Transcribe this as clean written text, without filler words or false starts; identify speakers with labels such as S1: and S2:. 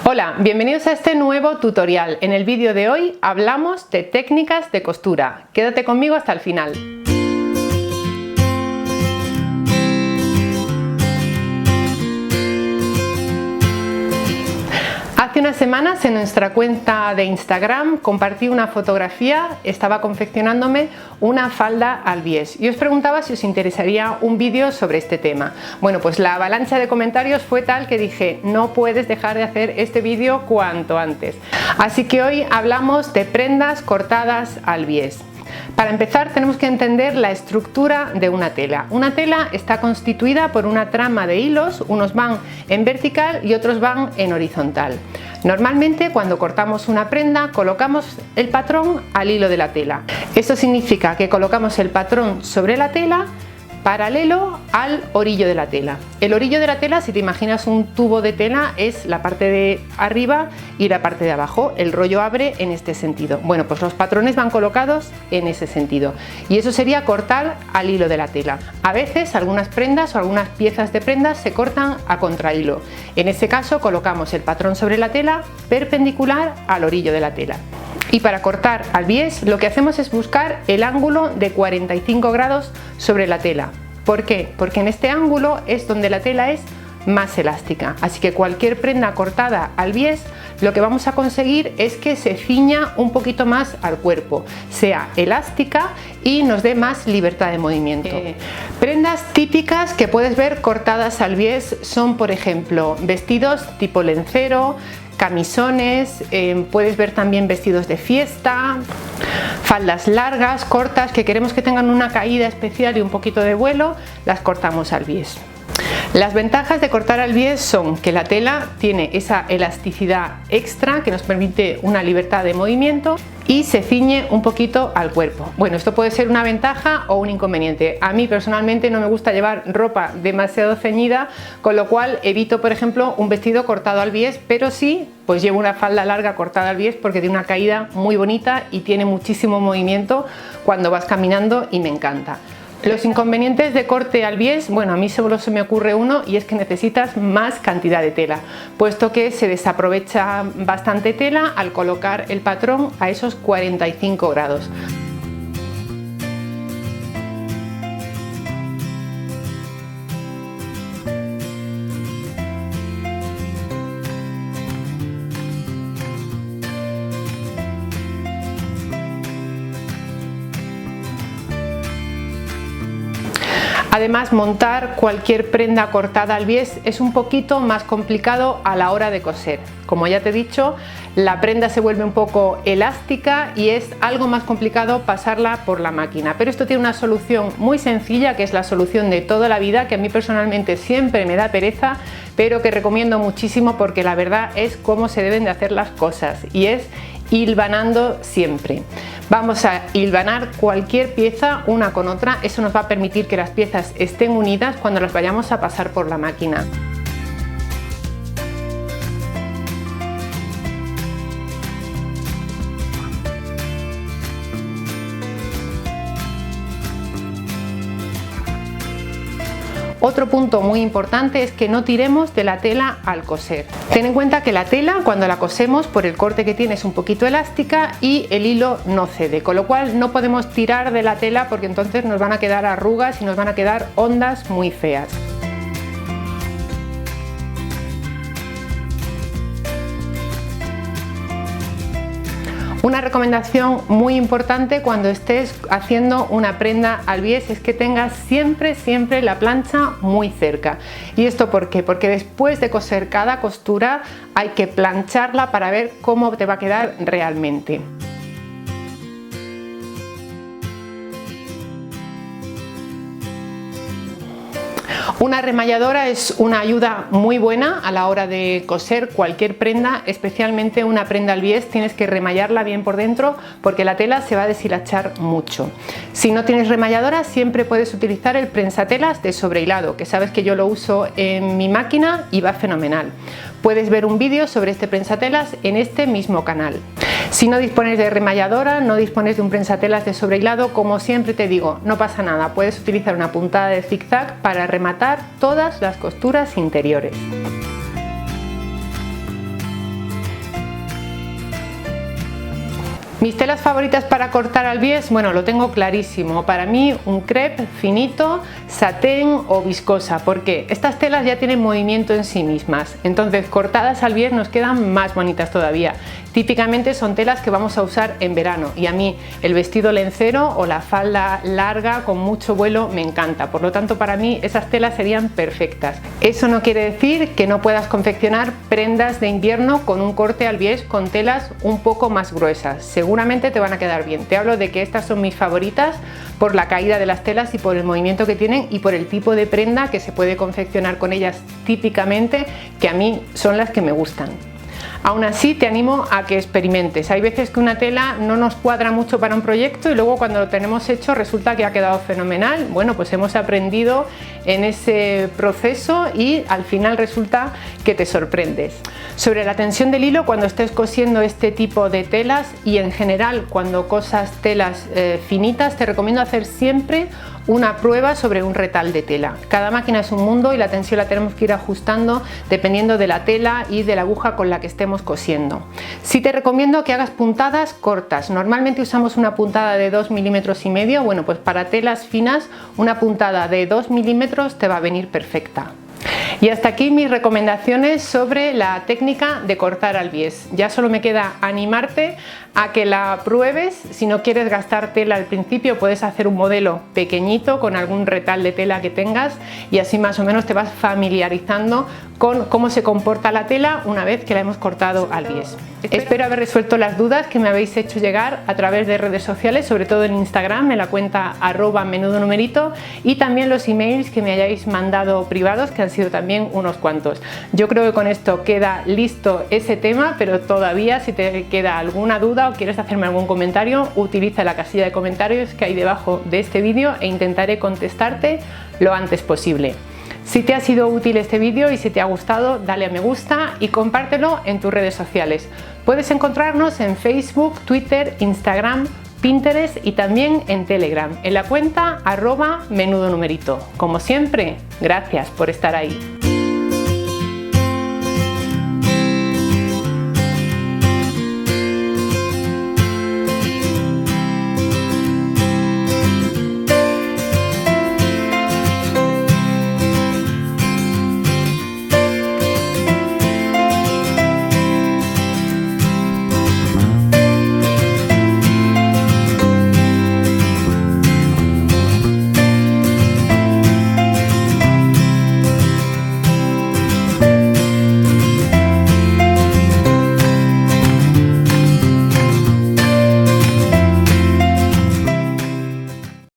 S1: Hola, bienvenidos a este nuevo tutorial. En el vídeo de hoy hablamos de técnicas de costura. Quédate conmigo hasta el final. Hace unas semanas en nuestra cuenta de Instagram compartí una fotografía, estaba confeccionándome una falda al bies y os preguntaba si os interesaría un vídeo sobre este tema. Bueno, pues la avalancha de comentarios fue tal que dije, no puedes dejar de hacer este vídeo cuanto antes. Así que hoy hablamos de prendas cortadas al bies. Para empezar tenemos que entender la estructura de una tela. Una tela está constituida por una trama de hilos, unos van en vertical y otros van en horizontal. Normalmente cuando cortamos una prenda colocamos el patrón al hilo de la tela. Esto significa que colocamos el patrón sobre la tela paralelo al orillo de la tela. El orillo de la tela, si te imaginas un tubo de tela, es la parte de arriba y la parte de abajo. El rollo abre en este sentido. Bueno, pues los patrones van colocados en ese sentido y eso sería cortar al hilo de la tela. A veces algunas prendas o algunas piezas de prendas se cortan a contrahilo. En este caso colocamos el patrón sobre la tela perpendicular al orillo de la tela. Y para cortar al bies lo que hacemos es buscar el ángulo de 45 grados sobre la tela. ¿Por qué? Porque en este ángulo es donde la tela es más elástica. Así que cualquier prenda cortada al bies lo que vamos a conseguir es que se ciña un poquito más al cuerpo, sea elástica y nos dé más libertad de movimiento. Prendas típicas que puedes ver cortadas al bies son, por ejemplo, vestidos tipo lencero, camisones, puedes ver también vestidos de fiesta, faldas largas, cortas, que queremos que tengan una caída especial y un poquito de vuelo, las cortamos al bies. Las ventajas de cortar al bies son que la tela tiene esa elasticidad extra que nos permite una libertad de movimiento y se ciñe un poquito al cuerpo. Bueno, esto puede ser una ventaja o un inconveniente. A mí personalmente no me gusta llevar ropa demasiado ceñida, con lo cual evito, por ejemplo, un vestido cortado al bies, pero sí, pues llevo una falda larga cortada al bies porque tiene una caída muy bonita y tiene muchísimo movimiento cuando vas caminando y me encanta. Los inconvenientes de corte al bies, bueno, a mí solo se me ocurre uno y es que necesitas más cantidad de tela, puesto que se desaprovecha bastante tela al colocar el patrón a esos 45 grados. Además, montar cualquier prenda cortada al bies es un poquito más complicado a la hora de coser. Como ya te he dicho, la prenda se vuelve un poco elástica y es algo más complicado pasarla por la máquina. Pero esto tiene una solución muy sencilla, que es la solución de toda la vida, que a mí personalmente siempre me da pereza, pero que recomiendo muchísimo porque la verdad es cómo se deben de hacer las cosas y es hilvanando siempre. Vamos a hilvanar cualquier pieza una con otra, eso nos va a permitir que las piezas estén unidas cuando las vayamos a pasar por la máquina. Otro punto muy importante es que no tiremos de la tela al coser. Ten en cuenta que la tela, cuando la cosemos, por el corte que tiene, es un poquito elástica y el hilo no cede, con lo cual no podemos tirar de la tela porque entonces nos van a quedar arrugas y nos van a quedar ondas muy feas. Una recomendación muy importante cuando estés haciendo una prenda al bies es que tengas siempre la plancha muy cerca. ¿Y esto por qué? Porque después de coser cada costura hay que plancharla para ver cómo te va a quedar realmente. Una remalladora es una ayuda muy buena a la hora de coser cualquier prenda, especialmente una prenda al bies. Tienes que remallarla bien por dentro porque la tela se va a deshilachar mucho. Si no tienes remalladora, siempre puedes utilizar el prensatelas de sobrehilado, que sabes que yo lo uso en mi máquina y va fenomenal. Puedes ver un vídeo sobre este prensatelas en este mismo canal. Si no dispones de remalladora, no dispones de un prensatelas de sobrehilado, como siempre te digo, no pasa nada, puedes utilizar una puntada de zigzag para rematar todas las costuras interiores. Mis telas favoritas para cortar al bies, bueno, lo tengo clarísimo. Para mí un crepe finito, satén o viscosa, porque estas telas ya tienen movimiento en sí mismas. Entonces cortadas al bies nos quedan más bonitas todavía. Típicamente son telas que vamos a usar en verano y a mí el vestido lencero o la falda larga con mucho vuelo me encanta. Por lo tanto, para mí esas telas serían perfectas. Eso no quiere decir que no puedas confeccionar prendas de invierno con un corte al bies con telas un poco más gruesas. Seguramente te van a quedar bien. Te hablo de que estas son mis favoritas por la caída de las telas y por el movimiento que tienen y por el tipo de prenda que se puede confeccionar con ellas típicamente, que a mí son las que me gustan. Aún así te animo a que experimentes. Hay veces que una tela no nos cuadra mucho para un proyecto y luego cuando lo tenemos hecho resulta que ha quedado fenomenal. Bueno, pues hemos aprendido en ese proceso y al final resulta que te sorprendes. Sobre la tensión del hilo, cuando estés cosiendo este tipo de telas y en general cuando cosas telas finitas, te recomiendo hacer siempre una prueba sobre un retal de tela. Cada máquina es un mundo y la tensión la tenemos que ir ajustando dependiendo de la tela y de la aguja con la que estemos cosiendo. Sí te recomiendo que hagas puntadas cortas. Normalmente usamos una puntada de 2,5 milímetros. Bueno, pues para telas finas una puntada de 2 milímetros te va a venir perfecta. Y hasta aquí mis recomendaciones sobre la técnica de cortar al bies. Ya solo me queda animarte a que la pruebes. Si no quieres gastar tela al principio, puedes hacer un modelo pequeñito con algún retal de tela que tengas y así más o menos te vas familiarizando con cómo se comporta la tela una vez que la hemos cortado al bies. Espero haber resuelto las dudas que me habéis hecho llegar a través de redes sociales, sobre todo en Instagram, en la cuenta @menudonumerito, y también los emails que me hayáis mandado privados, que han sido también unos cuantos. Yo creo que con esto queda listo ese tema, pero todavía si te queda alguna duda o quieres hacerme algún comentario, utiliza la casilla de comentarios que hay debajo de este vídeo e intentaré contestarte lo antes posible. Si te ha sido útil este vídeo y si te ha gustado, dale a me gusta y compártelo en tus redes sociales. Puedes encontrarnos en Facebook, Twitter, Instagram, Pinterest y también en Telegram, en la cuenta @menudonumerito. Como siempre, gracias por estar ahí.